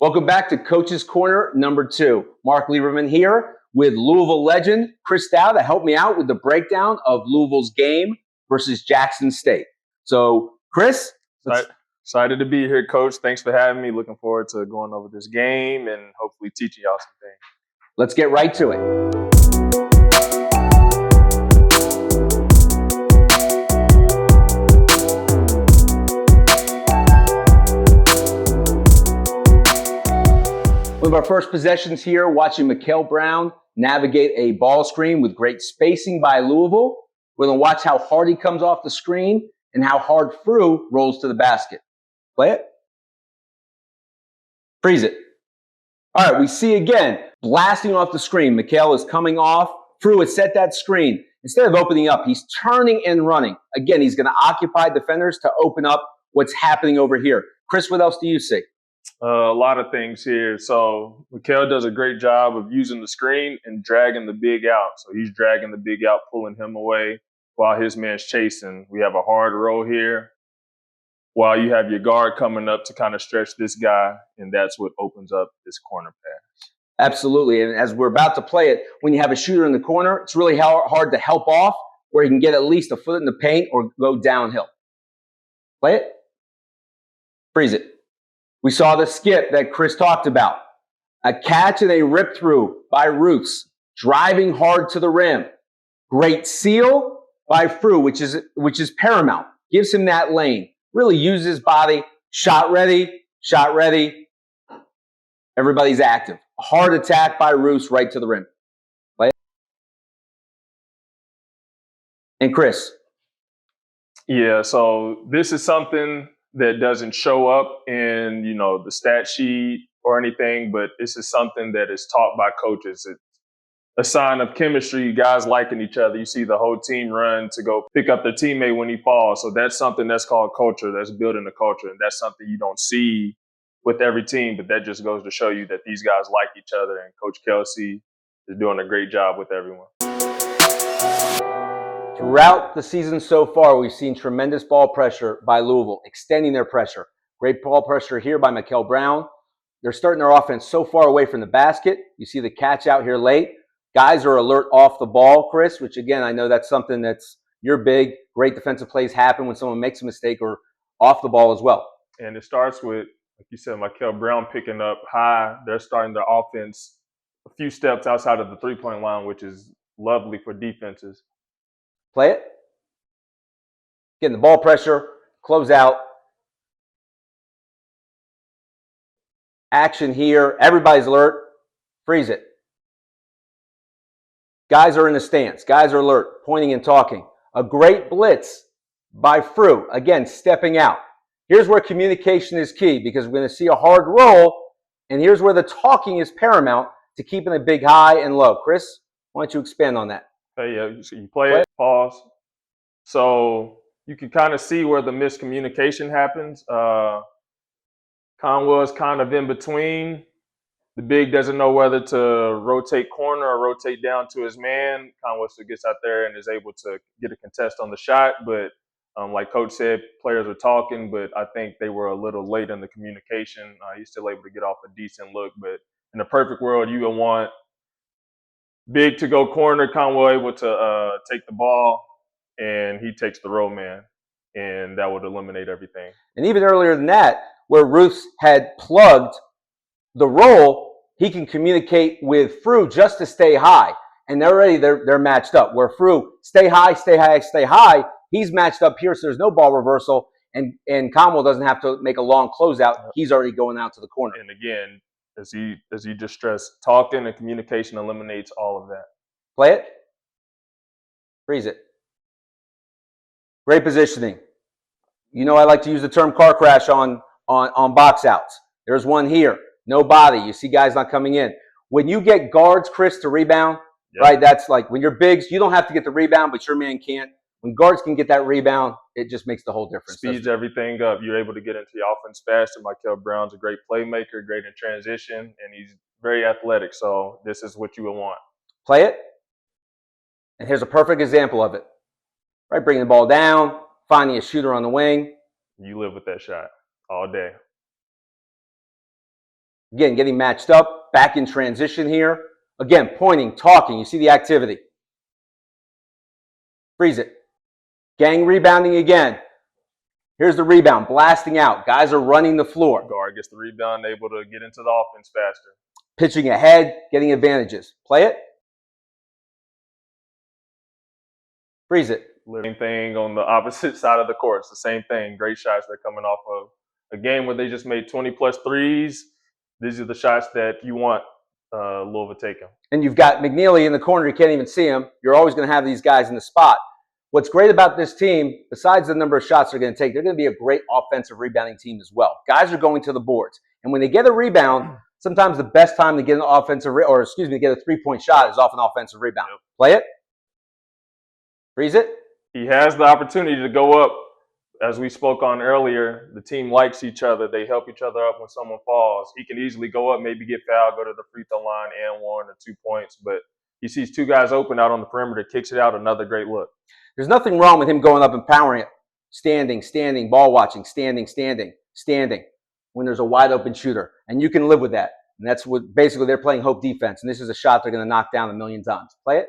Welcome back to Coach's Corner number 2. Mark Lieberman here with Louisville legend Chris Dowe to help me out with the breakdown of Louisville's game versus Jackson State. So, Chris? Excited to be here, Coach. Thanks for having me. Looking forward to going over this game and hopefully teaching y'all some things. Let's get right to it. One of our first possessions here, watching Mikal Brown navigate a ball screen with great spacing by Louisville. We're going to watch how hard he comes off the screen and how hard Frew rolls to the basket. Play it. Freeze it. All right, we see again, blasting off the screen. Mikal is coming off. Frew has set that screen. Instead of opening up, he's turning and running. Again, he's going to occupy defenders to open up what's happening over here. Chris, what else do you see? A lot of things here. So Mikal does a great job of using the screen and dragging the big out. So he's dragging the big out, pulling him away while his man's chasing. We have a hard roll here while you have your guard coming up to kind of stretch this guy, and that's what opens up this corner pass. Absolutely. And as we're about to play it, when you have a shooter in the corner, it's really hard to help off where he can get at least a foot in the paint or go downhill. Play it. Freeze it. We saw the skip that Chris talked about. A catch and a rip through by Roots, driving hard to the rim. Great seal by Frew, which is paramount. Gives him that lane. Really uses his body. Shot ready, shot ready. Everybody's active. Hard attack by Roots right to the rim. Play it. And Chris. Yeah, so this is something that doesn't show up in, the stat sheet or anything, but this is something that is taught by coaches. It's a sign of chemistry, guys liking each other. You see the whole team run to go pick up their teammate when he falls. So that's something that's called culture. That's building a culture. And that's something you don't see with every team, but that just goes to show you that these guys like each other. And Coach Kelsey is doing a great job with everyone. Throughout the season so far, we've seen tremendous ball pressure by Louisville, extending their pressure. Great ball pressure here by Mikal Brown. They're starting their offense so far away from the basket. You see the catch out here late. Guys are alert off the ball, Chris, which again, I know that's something that's you're big. Great defensive plays happen when someone makes a mistake or off the ball as well. And it starts with, like you said, Mikal Brown picking up high. They're starting their offense a few steps outside of the three-point line, which is lovely for defenses. Play it. Getting the ball pressure, close out. Action here. Everybody's alert. Freeze it. Guys are in the stance. Guys are alert, pointing and talking. A great blitz by Frew. Again, stepping out. Here's where communication is key because we're going to see a hard roll, and here's where the talking is paramount to keeping a big high and low. Chris, why don't you expand on that? Hey, yeah, you play it, pause. So you can kind of see where the miscommunication happens. Conwell's kind of in between. The big doesn't know whether to rotate corner or rotate down to his man. Conwell still gets out there and is able to get a contest on the shot. But like Coach said, players are talking, but I think they were a little late in the communication. He's still able to get off a decent look. But in a perfect world, you would want big to go corner, Conwell able to take the ball, and he takes the roll man, and that would eliminate everything. And even earlier than that, where Ruths had plugged the roll, he can communicate with Frew just to stay high, and they're matched up. Where Frew stay high, stay high, stay high, he's matched up here, so there's no ball reversal, and Conwell doesn't have to make a long closeout. He's already going out to the corner. And again, as you just stressed, talking and communication eliminates all of that. Play it. Freeze it. Great positioning. You know I like to use the term car crash on box outs. There's one here. No body. You see guys not coming in. When you get guards, Chris, to rebound, right? That's like when you're bigs, you don't have to get the rebound, but your man can't. When guards can get that rebound, it just makes the whole difference. Speeds everything up. You're able to get into the offense faster. Mikal Brown's a great playmaker, great in transition, and he's very athletic. So this is what you would want. Play it. And here's a perfect example of it. Right, bringing the ball down, finding a shooter on the wing. You live with that shot all day. Again, getting matched up, back in transition here. Again, pointing, talking. You see the activity. Freeze it. Gang rebounding again. Here's the rebound, blasting out. Guys are running the floor. Guard gets the rebound, able to get into the offense faster. Pitching ahead, getting advantages. Play it. Freeze it. Same thing on the opposite side of the court. It's the same thing. Great shots they're coming off of. A game where they just made 20-plus threes. These are the shots that you want Louisville taking. And you've got McNeely in the corner. You can't even see him. You're always going to have these guys in the spot. What's great about this team, besides the number of shots they're going to take, they're going to be a great offensive rebounding team as well. Guys are going to the boards. And when they get a rebound, sometimes the best time to get an offensive, to get a three-point shot is off an offensive rebound. Yep. Play it. Freeze it. He has the opportunity to go up. As we spoke on earlier, the team likes each other. They help each other up when someone falls. He can easily go up, maybe get fouled, go to the free throw line and 1 or 2 points. But he sees 2 guys open out on the perimeter, kicks it out, another great look. There's nothing wrong with him going up and powering it. Standing, ball watching, standing. When there's a wide open shooter. And you can live with that. And that's what basically they're playing hope defense. And this is a shot they're going to knock down a million times. Play it.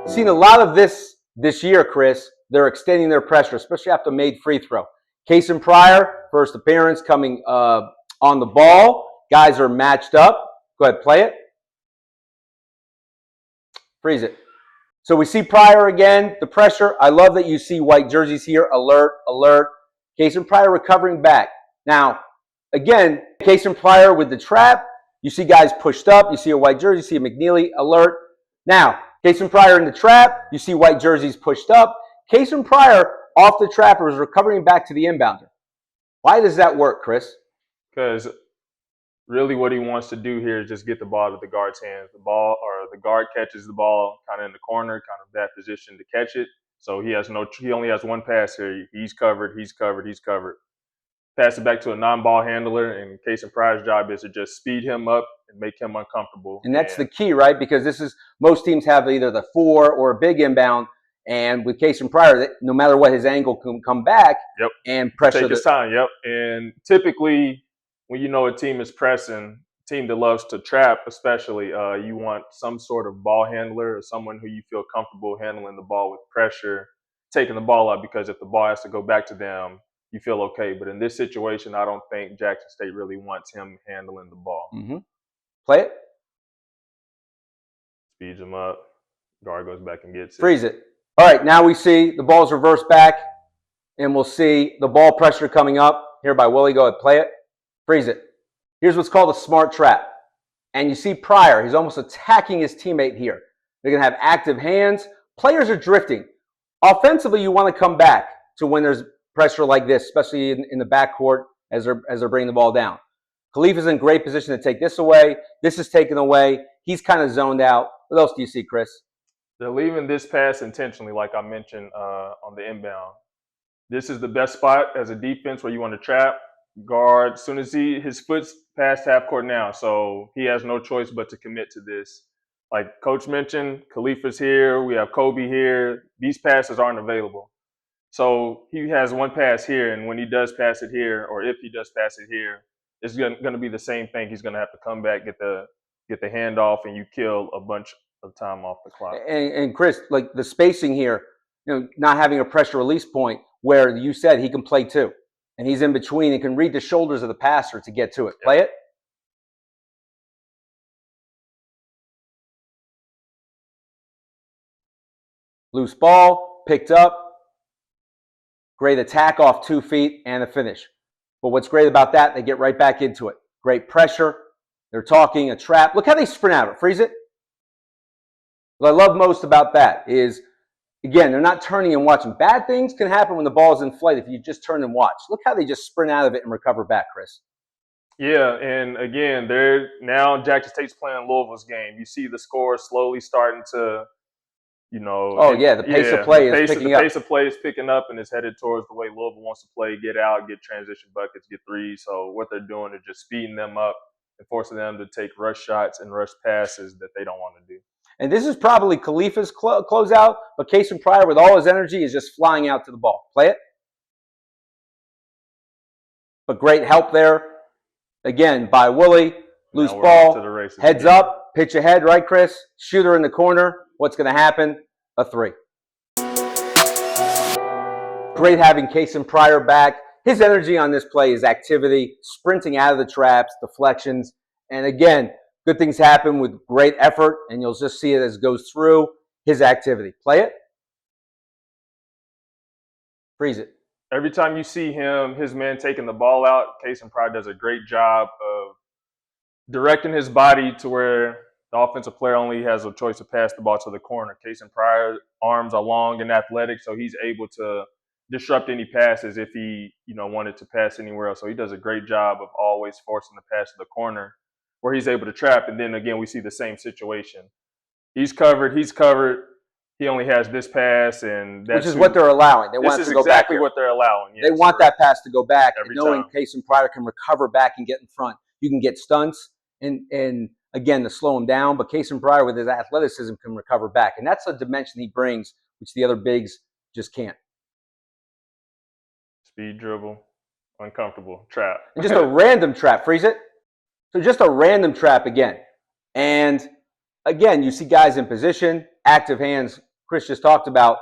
Seen a lot of this year, Chris. They're extending their pressure, especially after a made free throw. Kasean Pryor, first appearance, coming on the ball. Guys are matched up. Go ahead, play it. Freeze it. So we see Pryor again, the pressure. I love that you see white jerseys here. Alert. Kasean Pryor recovering back. Now, again, Kasean Pryor with the trap. You see guys pushed up. You see a white jersey. You see a McNeely. Alert. Now, Kasean Pryor in the trap. You see white jerseys pushed up. Kasean Pryor off the trapper is recovering back to the inbounder. Why does that work, Chris? Because really what he wants to do here is just get the ball to the guard's hands. The guard catches the ball kind of in the corner, kind of that position to catch it. So he only has one pass here. He's covered. Pass it back to a non-ball handler, and Kasean Pryor's job is to just speed him up and make him uncomfortable. And that's the key, right? Because most teams have either the 4 or a big inbound, and with Kasean Pryor, no matter what, his angle can come back and pressure. Take his time, And typically, when you know a team is pressing, a team that loves to trap especially, you want some sort of ball handler or someone who you feel comfortable handling the ball with pressure, taking the ball up, because if the ball has to go back to them, you feel okay. But in this situation, I don't think Jackson State really wants him handling the ball. Mm-hmm. Play it. Speeds him up. Guard goes back and gets it. Freeze it. All right, now we see the ball's reversed back, and we'll see the ball pressure coming up here by Willie. Go ahead, play it. Freeze it. Here's what's called a smart trap. And you see Pryor. He's almost attacking his teammate here. They're going to have active hands. Players are drifting. Offensively, you want to come back to when there's pressure like this, especially in the backcourt as they're bringing the ball down. Khalifa's in great position to take this away. This is taken away. He's kind of zoned out. What else do you see, Chris? They're leaving this pass intentionally, like I mentioned on the inbound. This is the best spot as a defense where you want to trap. Guard, as soon as his foot's past half court now, so he has no choice but to commit to this. Like Coach mentioned, Khalifa's here. We have Kobe here. These passes aren't available. So he has one pass here, and when he does pass it here, or if he does pass it here, it's going to be the same thing. He's going to have to come back, get the handoff, and you kill a bunch of time off the clock. And Chris, like the spacing here, not having a pressure release point where you said he can play too, and he's in between and can read the shoulders of the passer to get to it. Play it. Loose ball, picked up. Great attack off 2 feet and a finish. But what's great about that, they get right back into it. Great pressure. They're talking a trap. Look how they sprint out of it. Freeze it. What I love most about that is, again, they're not turning and watching. Bad things can happen when the ball is in flight if you just turn and watch. Look how they just sprint out of it and recover back, Chris. Yeah, and again, now Jackson State's playing Louisville's game. You see the score slowly starting to the pace of play is picking up. The pace of play is picking up and is headed towards the way Louisville wants to play, get out, get transition buckets, get threes. So what they're doing is just speeding them up and forcing them to take rush shots and rush passes that they don't want to do. And this is probably Khalifa's closeout, but Kasean Pryor, with all his energy, is just flying out to the ball. Play it. But great help there. Again, by Woolley. Loose Now we're off to the ball. races Heads again. up. Pitch ahead, right, Chris? Shooter in the corner. What's going to happen? A 3. Great having Kasean Pryor back. His energy on this play is activity, sprinting out of the traps, deflections. And again, good things happen with great effort, and you'll just see it as it goes through his activity. Play it. Freeze it. Every time you see his man taking the ball out, Kasean Pryor does a great job of directing his body to where the offensive player only has a choice to pass the ball to the corner. Kasean Pryor's arms are long and athletic, so he's able to disrupt any passes if he, wanted to pass anywhere else. So he does a great job of always forcing the pass to the corner where he's able to trap. And then again, we see the same situation. He's covered. He only has this pass, and that's which is what they're allowing. They want it to go back. This is exactly what they're allowing. Yes. They want that pass to go back, Every knowing time. Kasean Pryor can recover back and get in front. You can get stunts and again, to slow him down, but Kasean Pryor with his athleticism can recover back. And that's a dimension he brings, which the other bigs just can't. Speed dribble, uncomfortable, trap. And just a random trap. Freeze it. So just a random trap again. And again, you see guys in position, active hands. Chris just talked about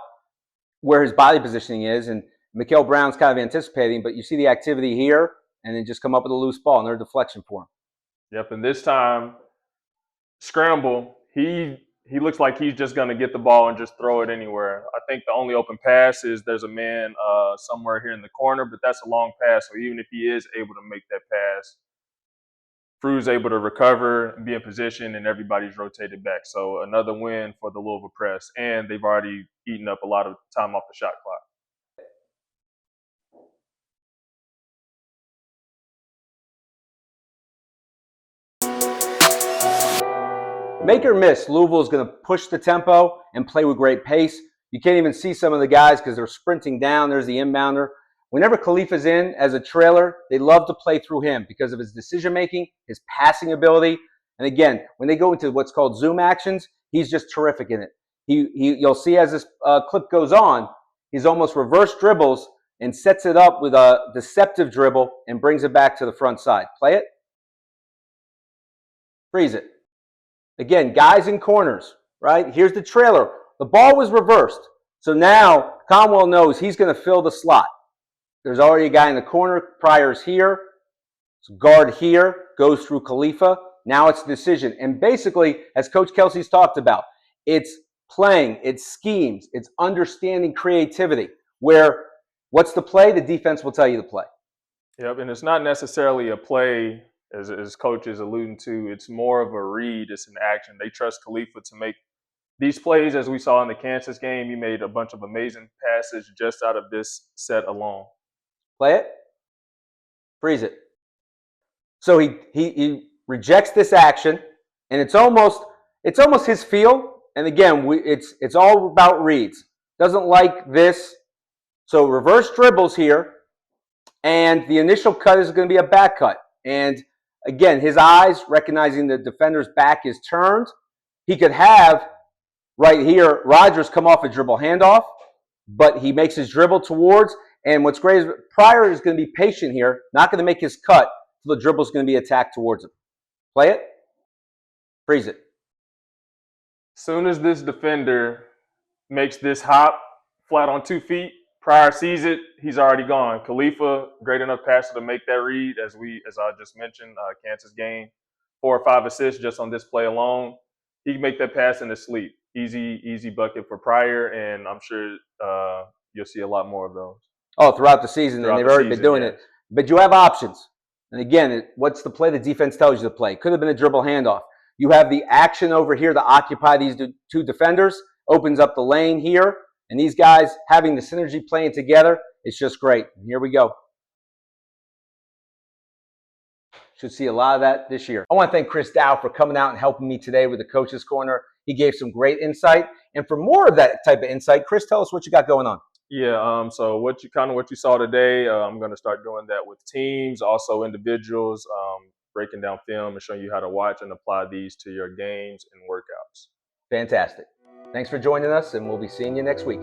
where his body positioning is, and Mikael Brown's kind of anticipating, but you see the activity here, and then just come up with a loose ball, another deflection for him. Yep, and this time, scramble, he looks like he's just going to get the ball and just throw it anywhere. I think the only open pass is there's a man somewhere here in the corner, but that's a long pass, so even if he is able to make that pass, Fru's able to recover and be in position, and everybody's rotated back. So another win for the Louisville Press, and they've already eaten up a lot of time off the shot clock. Make or miss, Louisville is going to push the tempo and play with great pace. You can't even see some of the guys because they're sprinting down. There's the inbounder. Whenever Khalifa's in as a trailer, they love to play through him because of his decision-making, his passing ability. And again, when they go into what's called zoom actions, he's just terrific in it. You'll see as this clip goes on, he's almost reverse dribbles and sets it up with a deceptive dribble and brings it back to the front side. Play it. Freeze it. Again, guys in corners, right? Here's the trailer. The ball was reversed. So now Conwell knows he's going to fill the slot. There's already a guy in the corner. Pryor's here. Guard here. Goes through Khalifa. Now it's a decision. And basically, as Coach Kelsey's talked about, it's playing, it's schemes, it's understanding creativity. Where what's the play? The defense will tell you the play. Yep, and it's not necessarily a play, as Coach is alluding to. It's more of a read. It's an action. They trust Khalifa to make these plays, as we saw in the Kansas game. He made a bunch of amazing passes just out of this set alone. Play it. Freeze it. So he rejects this action, and it's almost his feel. And again, it's all about reads. Doesn't like this. So reverse dribbles here, and the initial cut is going to be a back cut. And again, his eyes recognizing the defender's back is turned. He could have right here Rodgers come off a dribble handoff, but he makes his dribble towards. And what's great is Pryor is going to be patient here, not going to make his cut, so the dribble is going to be attacked towards him. Play it. Freeze it. Soon as this defender makes this hop flat on 2 feet, Pryor sees it, he's already gone. Khalifa, great enough passer to make that read, as I just mentioned, Kansas game, 4 or 5 assists just on this play alone. He can make that pass in his sleep. Easy bucket for Pryor, and I'm sure you'll see a lot more of those. Oh, throughout the season, and they've already been doing it. But you have options. And again, what's the play the defense tells you to play? Could have been a dribble handoff. You have the action over here to occupy these 2 defenders, opens up the lane here, and these guys having the synergy playing together, it's just great. And here we go. Should see a lot of that this year. I want to thank Chris Dowe for coming out and helping me today with the Coach's Corner. He gave some great insight. And for more of that type of insight, Chris, tell us what you got going on. Yeah, so what you saw today, I'm going to start doing that with teams, also individuals, breaking down film and showing you how to watch and apply these to your games and workouts. Fantastic. Thanks for joining us, and we'll be seeing you next week.